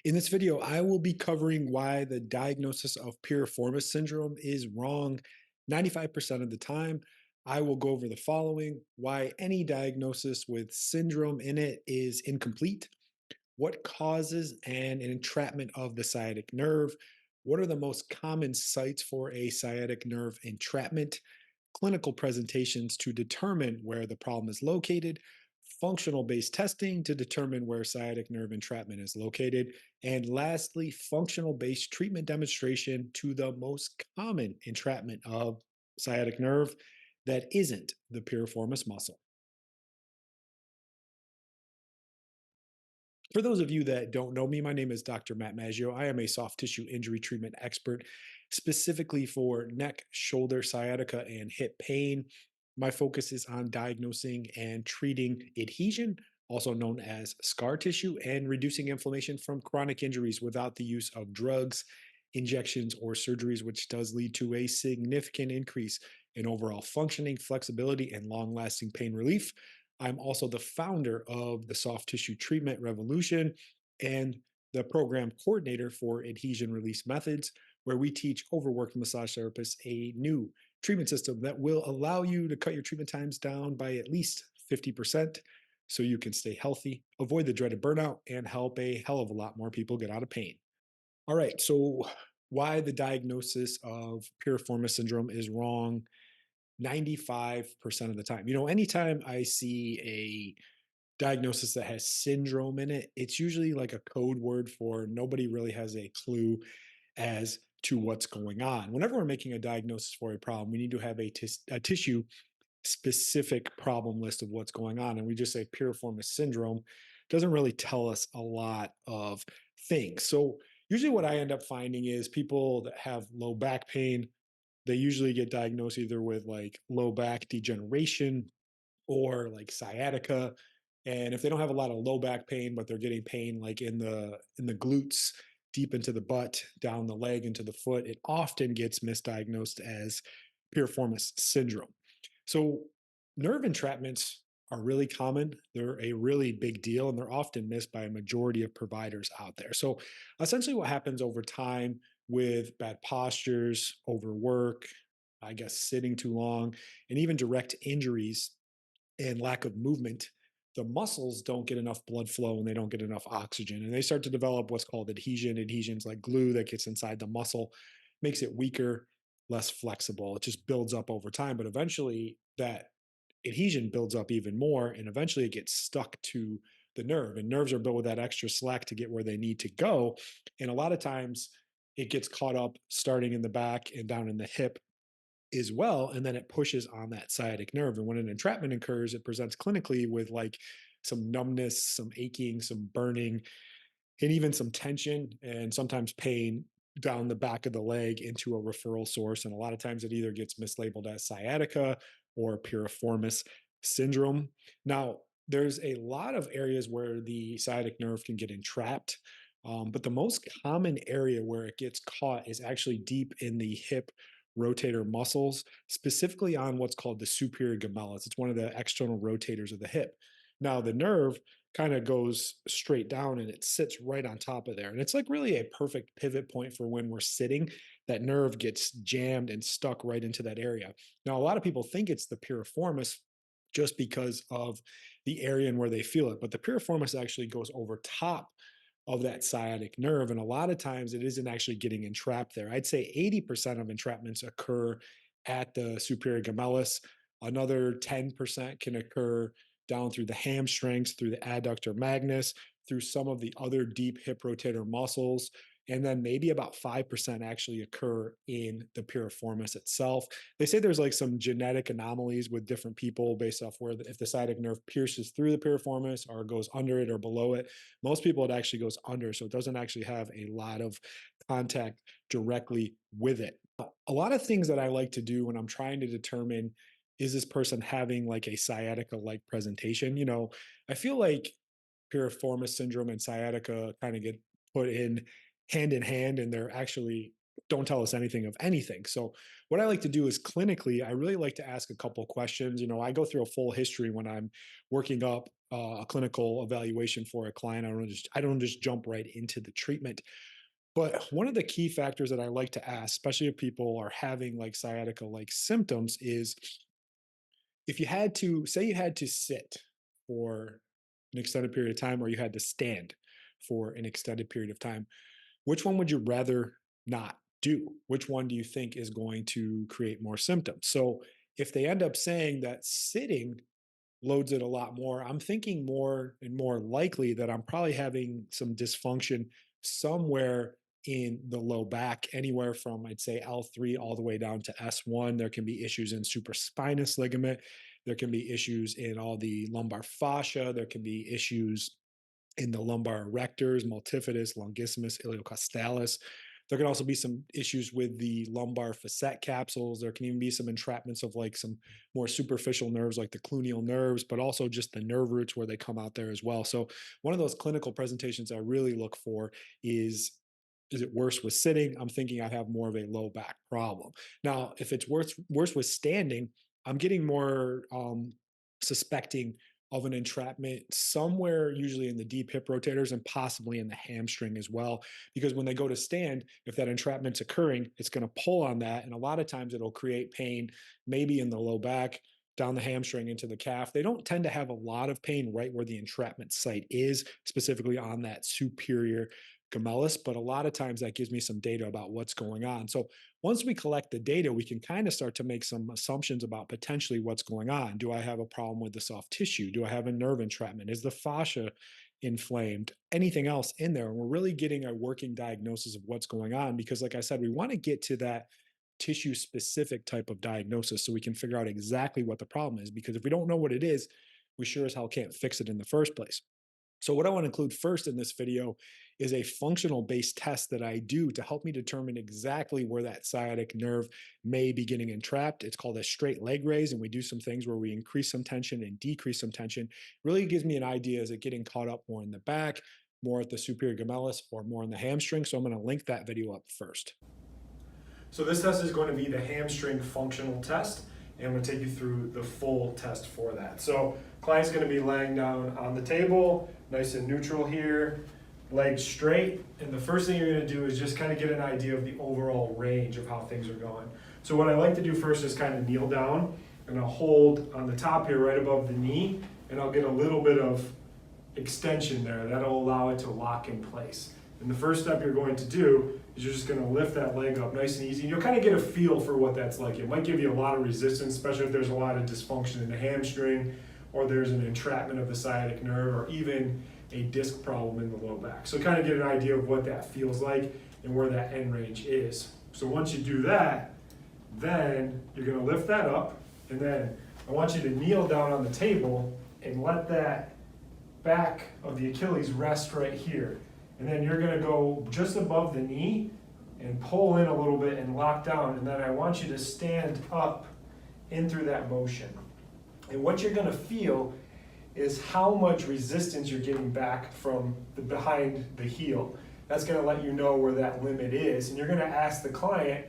In this video, I will be covering why the diagnosis of piriformis syndrome is wrong 95% of the time. I will go over the following: why any diagnosis with syndrome in it is incomplete, what causes an entrapment of the sciatic nerve, what are the most common sites for a sciatic nerve entrapment, clinical presentations to determine where the problem is located, functional based testing to determine where sciatic nerve entrapment is located, and lastly, functional based treatment demonstration to the most common entrapment of sciatic nerve that isn't the piriformis muscle. For those of you that don't know me, my name is Dr. Matt Maggio. I am a soft tissue injury treatment expert, specifically for neck, shoulder, sciatica, and hip pain. My focus is on diagnosing and treating adhesion, also known as scar tissue, and reducing inflammation from chronic injuries without the use of drugs, injections, or surgeries, which does lead to a significant increase in overall functioning, flexibility, and long lasting pain relief. I'm also the founder of the Soft Tissue Treatment Revolution and the program coordinator for Adhesion Release Methods, where we teach overworked massage therapists a new treatment system that will allow you to cut your treatment times down by at least 50% so you can stay healthy, avoid the dreaded burnout, and help a hell of a lot more people get out of pain. All right, so why the diagnosis of piriformis syndrome is wrong 95% of the time. Anytime I see a diagnosis that has syndrome in it, it's usually like a code word for nobody really has a clue as to what's going on. Whenever we're making a diagnosis for a problem, we need to have a tissue specific problem list of what's going on. And we just say piriformis syndrome doesn't really tell us a lot of things. So usually what I end up finding is people that have low back pain, they usually get diagnosed either with like low back degeneration or like sciatica. And if they don't have a lot of low back pain, but they're getting pain like in the glutes, deep into the butt, down the leg, into the foot, it often gets misdiagnosed as piriformis syndrome. So nerve entrapments are really common. They're a really big deal, and they're often missed by a majority of providers out there. So essentially what happens over time with bad postures, overwork, I guess sitting too long, and even direct injuries and lack of movement, the muscles don't get enough blood flow and they don't get enough oxygen. And they start to develop what's called adhesion. Adhesion's like glue that gets inside the muscle, makes it weaker, less flexible. It just builds up over time. But eventually that adhesion builds up even more, and eventually it gets stuck to the nerve. And nerves are built with that extra slack to get where they need to go. And a lot of times it gets caught up starting in the back and down in the hip as well, and then it pushes on that sciatic nerve. And when an entrapment occurs, it presents clinically with like some numbness, some aching, some burning, and even some tension and sometimes pain down the back of the leg into a referral source. And a lot of times it either gets mislabeled as sciatica or piriformis syndrome. Now, there's a lot of areas where the sciatic nerve can get entrapped, but the most common area where it gets caught is actually deep in the hip rotator muscles, specifically on what's called the superior gemellus. It's one of the external rotators of the hip. Now, the nerve kind of goes straight down and it sits right on top of there. And it's like really a perfect pivot point for when we're sitting. That nerve gets jammed and stuck right into that area. Now, a lot of people think it's the piriformis just because of the area and where they feel it, but the piriformis actually goes over top of that sciatic nerve. And a lot of times it isn't actually getting entrapped there. I'd say 80% of entrapments occur at the superior gemellus. Another 10% can occur down through the hamstrings, through the adductor magnus, through some of the other deep hip rotator muscles. And then maybe about 5% actually occur in the piriformis itself. They say there's like some genetic anomalies with different people based off where if the sciatic nerve pierces through the piriformis or goes under it or below it. Most people, it actually goes under, so it doesn't actually have a lot of contact directly with it. A lot of things that I like to do when I'm trying to determine, is this person having like a sciatica-like presentation? I feel like piriformis syndrome and sciatica kind of get put in hand, and they're actually don't tell us anything of anything. So what I like to do is clinically, I really like to ask a couple questions. I go through a full history when I'm working up a clinical evaluation for a client. I don't just jump right into the treatment. But one of the key factors that I like to ask, especially if people are having like sciatica-like symptoms, is if you had to say you had to sit for an extended period of time, or you had to stand for an extended period of time, which one would you rather not do? Which one do you think is going to create more symptoms? So if they end up saying that sitting loads it a lot more, I'm thinking more and more likely that I'm probably having some dysfunction somewhere in the low back, anywhere from, I'd say, L3 all the way down to S1. There can be issues in supraspinous ligament. There can be issues in all the lumbar fascia. There can be issues in the lumbar erectors, multifidus, longissimus, iliocostalis. There can also be some issues with the lumbar facet capsules. There can even be some entrapments of like some more superficial nerves like the cluneal nerves, but also just the nerve roots where they come out there as well. So one of those clinical presentations I really look for is it worse with sitting? I'm thinking I have more of a low back problem. Now, if it's worse with standing, I'm getting more suspecting of an entrapment somewhere, usually in the deep hip rotators and possibly in the hamstring as well. Because when they go to stand, if that entrapment's occurring, it's going to pull on that. And a lot of times it'll create pain, maybe in the low back, down the hamstring into the calf. They don't tend to have a lot of pain right where the entrapment site is, specifically on that superior gemellus, but a lot of times that gives me some data about what's going on. So once we collect the data, we can kind of start to make some assumptions about potentially what's going on. Do I have a problem with the soft tissue? Do I have a nerve entrapment? Is the fascia inflamed? Anything else in there? And we're really getting a working diagnosis of what's going on, because like I said, we want to get to that tissue specific type of diagnosis so we can figure out exactly what the problem is, because if we don't know what it is, we sure as hell can't fix it in the first place. So what I want to include first in this video is a functional based test that I do to help me determine exactly where that sciatic nerve may be getting entrapped. It's called a straight leg raise, and we do some things where we increase some tension and decrease some tension. Really gives me an idea, is it getting caught up more in the back, more at the superior gemellus, or more in the hamstring? So I'm going to link that video up first. So this test is going to be the hamstring functional test, and I'm going to take you through the full test for that. So client's going to be laying down on the table, nice and neutral here, legs straight, and the first thing you're going to do is just kind of get an idea of the overall range of how things are going. So what I like to do first is kind of kneel down, and I'll hold on the top here right above the knee, and I'll get a little bit of extension there. That'll allow it to lock in place. And the first step you're going to do is you're just going to lift that leg up nice and easy. And you'll kind of get a feel for what that's like. It might give you a lot of resistance, especially if there's a lot of dysfunction in the hamstring, or there's an entrapment of the sciatic nerve, or even a disc problem in the low back. So kind of get an idea of what that feels like and where that end range is. So once you do that, then you're going to lift that up, and then I want you to kneel down on the table and let that back of the Achilles rest right here. And then you're going to go just above the knee and pull in a little bit and lock down. And then I want you to stand up in through that motion. And what you're going to feel is how much resistance you're getting back from behind the heel. That's going to let you know where that limit is. And you're going to ask the client,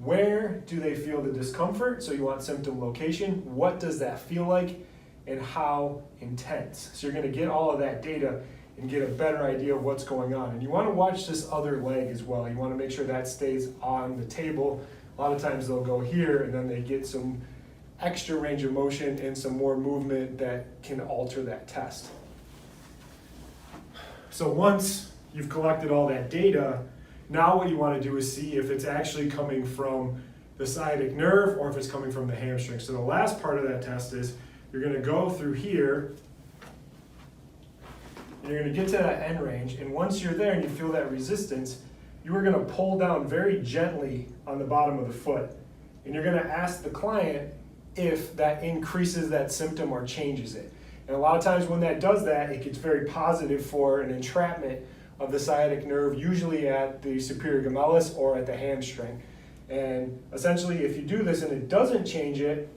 where do they feel the discomfort? So you want symptom location. What does that feel like? And how intense? So you're going to get all of that data and get a better idea of what's going on. And you want to watch this other leg as well. You want to make sure that stays on the table. A lot of times they'll go here, and then they get some extra range of motion and some more movement that can alter that test. So once you've collected all that data, now what you want to do is see if it's actually coming from the sciatic nerve or if it's coming from the hamstring. So the last part of that test is you're going to go through here, and you're going to get to that end range, and once you're there and you feel that resistance, you are going to pull down very gently on the bottom of the foot, and you're going to ask the client if that increases that symptom or changes it. And a lot of times when that does that, it gets very positive for an entrapment of the sciatic nerve, usually at the superior gemellus or at the hamstring. And essentially, if you do this and it doesn't change it,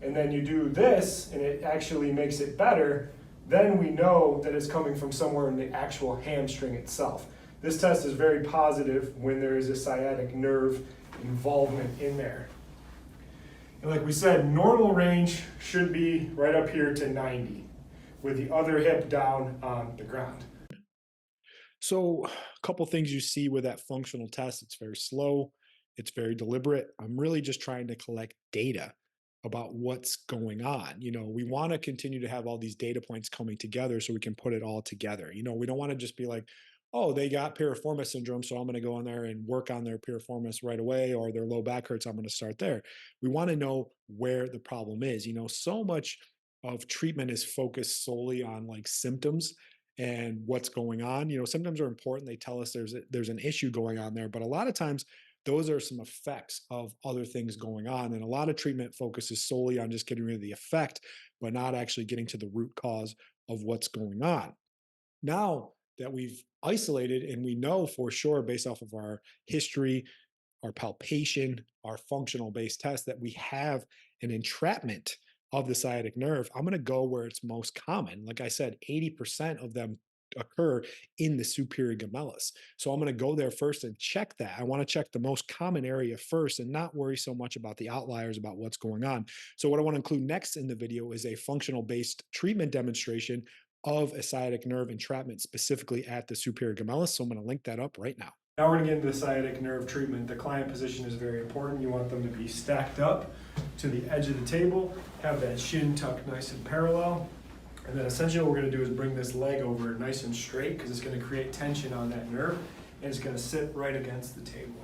and then you do this and it actually makes it better, then we know that it's coming from somewhere in the actual hamstring itself. This test is very positive when there is a sciatic nerve involvement in there. And like we said, normal range should be right up here to 90, with the other hip down on the ground. So, a couple things you see with that functional test. It's very slow, it's very deliberate. I'm really just trying to collect data about what's going on. We want to continue to have all these data points coming together so we can put it all together. We don't want to just be like, oh, they got piriformis syndrome, so I'm going to go in there and work on their piriformis right away, or their low back hurts, I'm going to start there. We want to know where the problem is. So much of treatment is focused solely on like symptoms and what's going on. Symptoms are important. They tell us there's an issue going on there, but a lot of times those are some effects of other things going on. And a lot of treatment focuses solely on just getting rid of the effect, but not actually getting to the root cause of what's going on. Now that we've isolated and we know for sure based off of our history, our palpation, our functional based test that we have an entrapment of the sciatic nerve, I'm going to go where it's most common. Like I said, 80% of them occur in the superior gemellus. So I'm going to go there first and check that. I want to check the most common area first and not worry so much about the outliers about what's going on. So what I want to include next in the video is a functional based treatment demonstration of a sciatic nerve entrapment specifically at the superior gemellus. So I'm going to link that up right now. Now we're going to get into the sciatic nerve treatment. The client position is very important. You want them to be stacked up to the edge of the table, have that shin tucked nice and parallel. And then essentially what we're going to do is bring this leg over nice and straight because it's going to create tension on that nerve and it's going to sit right against the table.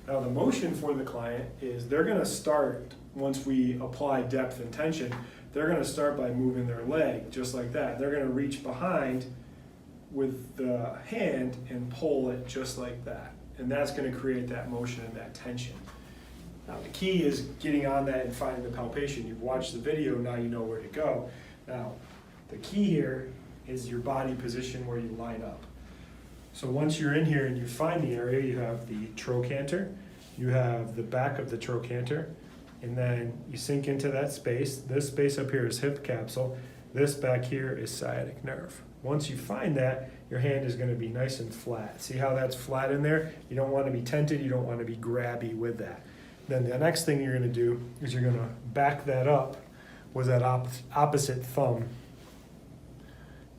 Now the motion for the client is they're going to start, once we apply depth and tension, they're going to start by moving their leg just like that. They're going to reach behind with the hand and pull it just like that. And that's going to create that motion and that tension. Now the key is getting on that and finding the palpation. You've watched the video, now you know where to go. Now the key here is your body position where you line up. So once you're in here and you find the area, you have the trochanter, you have the back of the trochanter, and then you sink into that space. This space up here is hip capsule. This back here is sciatic nerve. Once you find that, your hand is going to be nice and flat. See how that's flat in there? You don't want to be tented, you don't want to be grabby with that. Then the next thing you're going to do is you're going to back that up with that opposite thumb.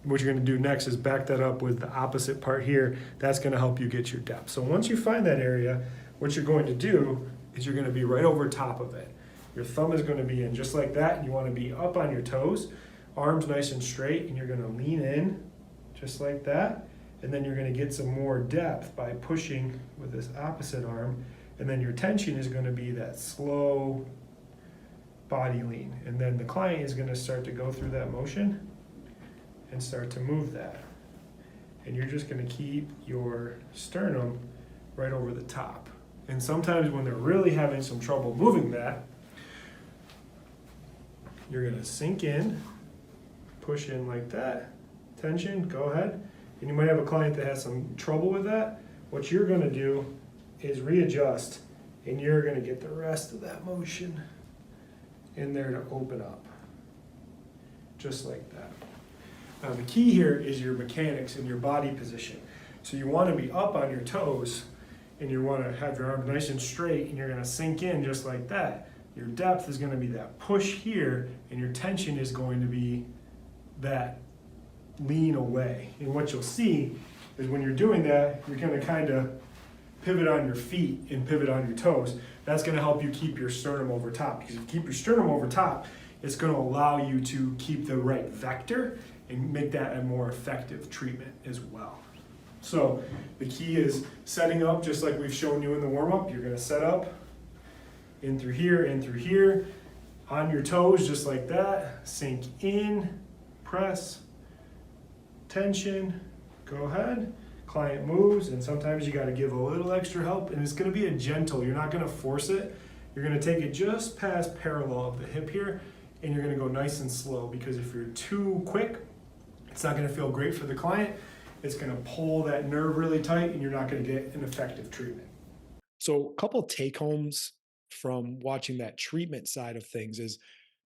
What you're going to do next is back that up with the opposite part here. That's going to help you get your depth. So once you find that area, what you're going to do is you're going to be right over top of it. Your thumb is going to be in just like that, and you want to be up on your toes, arms nice and straight, and you're going to lean in just like that. And then you're going to get some more depth by pushing with this opposite arm. And then your tension is going to be that slow body lean. And then the client is going to start to go through that motion and start to move that. And you're just going to keep your sternum right over the top. And sometimes when they're really having some trouble moving that, you're going to sink in, push in like that, tension, go ahead. And you might have a client that has some trouble with that. What you're going to do is readjust, and you're going to get the rest of that motion in there to open up, just like that. Now the key here is your mechanics and your body position. So you want to be up on your toes, and you want to have your arm nice and straight, and you're going to sink in just like that. Your depth is going to be that push here, and your tension is going to be that lean away. And what you'll see is when you're doing that, you're going to kind of pivot on your feet and pivot on your toes. That's going to help you keep your sternum over top. Because if you keep your sternum over top, it's going to allow you to keep the right vector and make that a more effective treatment as well. So the key is setting up just like we've shown you in the warm-up. You're going to set up in through here, on your toes just like that. Sink in, press, tension, go ahead. Client moves, and sometimes you got to give a little extra help, and it's going to be a gentle. You're not going to force it. You're going to take it just past parallel of the hip here, and you're going to go nice and slow, because if you're too quick, it's not going to feel great for the client. It's going to pull that nerve really tight, and you're not going to get an effective treatment. So a couple take homes from watching that treatment side of things is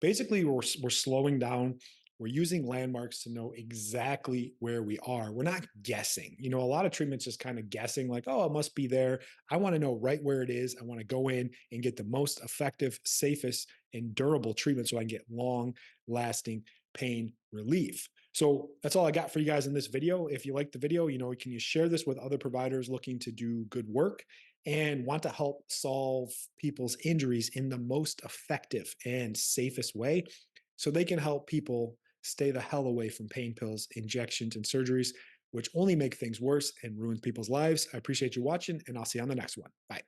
basically we're slowing down, We're using landmarks to know exactly where we are. We're not guessing. A lot of treatments just kind of guessing, like, oh, it must be there. I want to know right where it is. I want to go in and get the most effective, safest, and durable treatment so I can get long lasting pain relief. So that's all I got for you guys in this video. If you like the video, can you share this with other providers looking to do good work and want to help solve people's injuries in the most effective and safest way so they can help people stay the hell away from pain pills, injections, and surgeries, which only make things worse and ruin people's lives. I appreciate you watching, and I'll see you on the next one. Bye.